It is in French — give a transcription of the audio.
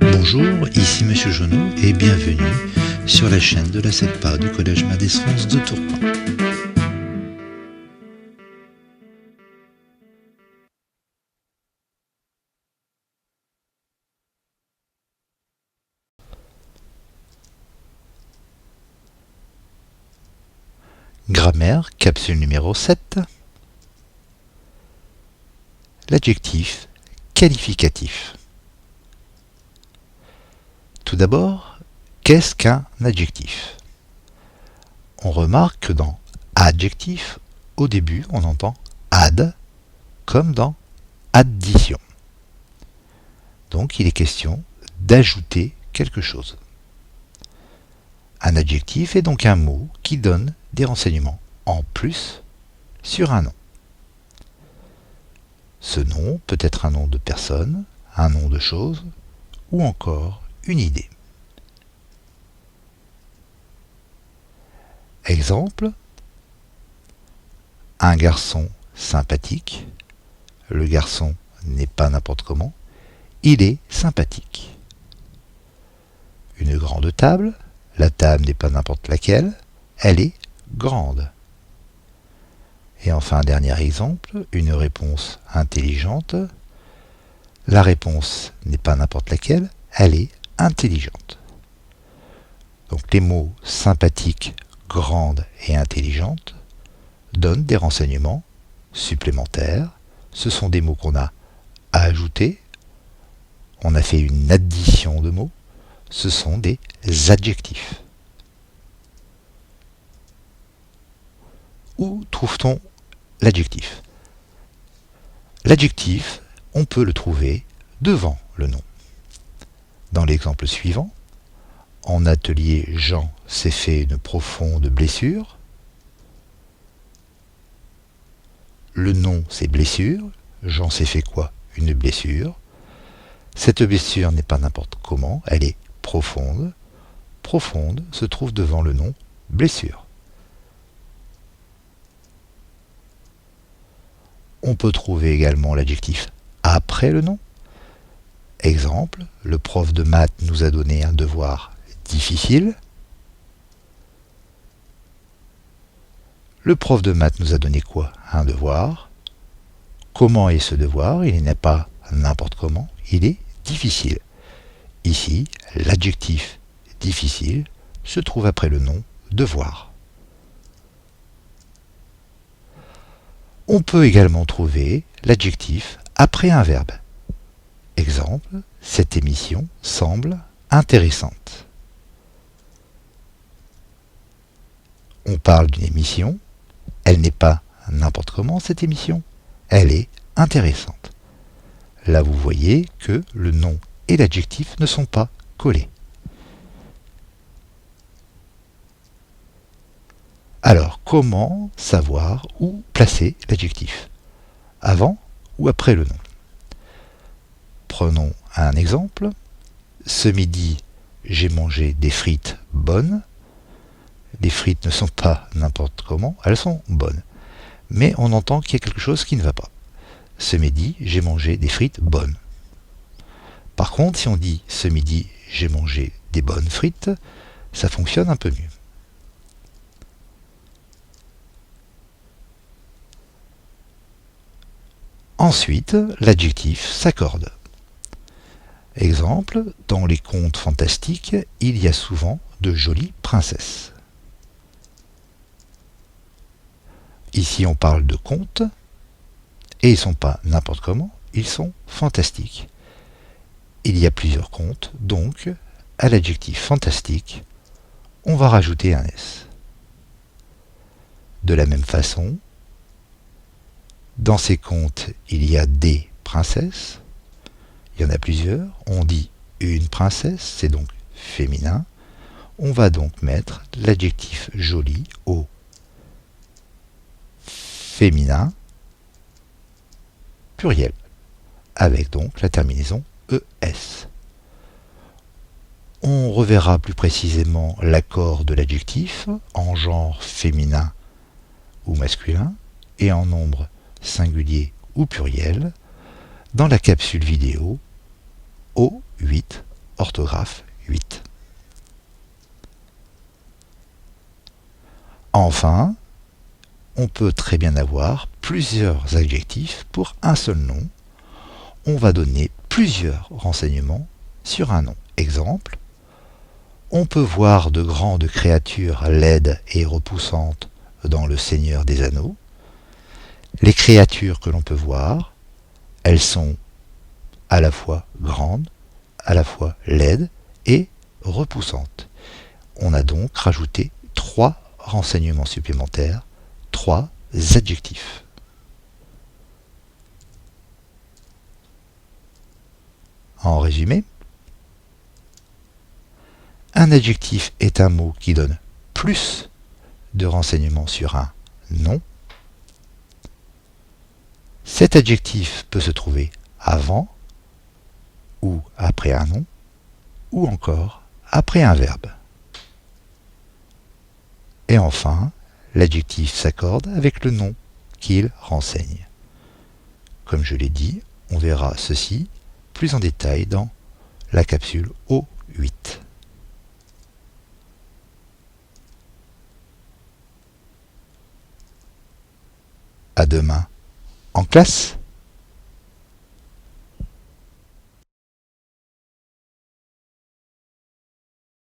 Bonjour, ici Monsieur Jonot et bienvenue sur la chaîne de la SECPA du Collège Madès-France de Tourcoing. Grammaire, capsule numéro 7. L'adjectif qualificatif. Tout d'abord, qu'est-ce qu'un adjectif? On remarque que dans adjectif, au début, on entend add, comme dans addition. Donc, il est question d'ajouter quelque chose. Un adjectif est donc un mot qui donne des renseignements en plus sur un nom. Ce nom peut être un nom de personne, un nom de chose ou encore une idée. Exemple, un garçon sympathique. Le garçon n'est pas n'importe comment, il est sympathique. Une grande table. La table n'est pas n'importe laquelle, elle est grande. Et enfin, un dernier exemple, une réponse intelligente. La réponse n'est pas n'importe laquelle, elle est intelligente. Donc les mots sympathique, grande et intelligente donnent des renseignements supplémentaires. Ce sont des mots qu'on a ajoutés. On a fait une addition de mots. Ce sont des adjectifs. Où trouve-t-on l'adjectif? L'adjectif, on peut le trouver devant le nom. Dans l'exemple suivant, en atelier, Jean s'est fait une profonde blessure. Le nom, c'est blessure. Jean s'est fait quoi? Une blessure. Cette blessure n'est pas n'importe comment, elle est profonde. Profonde se trouve devant le nom blessure. On peut trouver également l'adjectif après le nom. Exemple, le prof de maths nous a donné un devoir difficile. Le prof de maths nous a donné quoi? Un devoir. Comment est ce devoir? Il n'est pas n'importe comment, il est difficile. Ici, l'adjectif difficile se trouve après le nom devoir. On peut également trouver l'adjectif après un verbe. Exemple, cette émission semble intéressante. On parle d'une émission, elle n'est pas n'importe comment cette émission, elle est intéressante. Là vous voyez que le nom et l'adjectif ne sont pas collés. Alors, comment savoir où placer l'adjectif? Avant ou après le nom? Prenons un exemple. Ce midi, j'ai mangé des frites bonnes. Les frites ne sont pas n'importe comment, elles sont bonnes. Mais on entend qu'il y a quelque chose qui ne va pas. Ce midi, j'ai mangé des frites bonnes. Par contre, si on dit ce midi, j'ai mangé des bonnes frites, ça fonctionne un peu mieux. Ensuite, l'adjectif s'accorde. Exemple, dans les contes fantastiques, il y a souvent de jolies princesses. Ici, on parle de contes, et ils ne sont pas n'importe comment, ils sont fantastiques. Il y a plusieurs contes, donc, à l'adjectif fantastique, on va rajouter un S. De la même façon, dans ces contes, il y a des princesses, il y en a plusieurs, on dit une princesse, c'est donc féminin, on va donc mettre l'adjectif joli au féminin, pluriel, avec donc la terminaison ES. On reverra plus précisément l'accord de l'adjectif en genre féminin ou masculin et en nombre singulier ou pluriel dans la capsule vidéo O8, orthographe 8. Enfin, on peut très bien avoir plusieurs adjectifs pour un seul nom. On va donner plusieurs renseignements sur un nom. Exemple, on peut voir de grandes créatures laides et repoussantes dans Le Seigneur des Anneaux. Les créatures que l'on peut voir, elles sont à la fois grandes, à la fois laides et repoussantes. On a donc rajouté 3 renseignements supplémentaires, 3 adjectifs. En résumé, un adjectif est un mot qui donne plus de renseignements sur un nom. Cet adjectif peut se trouver avant ou après un nom, ou encore après un verbe. Et enfin, l'adjectif s'accorde avec le nom qu'il renseigne. Comme je l'ai dit, on verra ceci plus en détail dans la capsule O8. À demain en classe.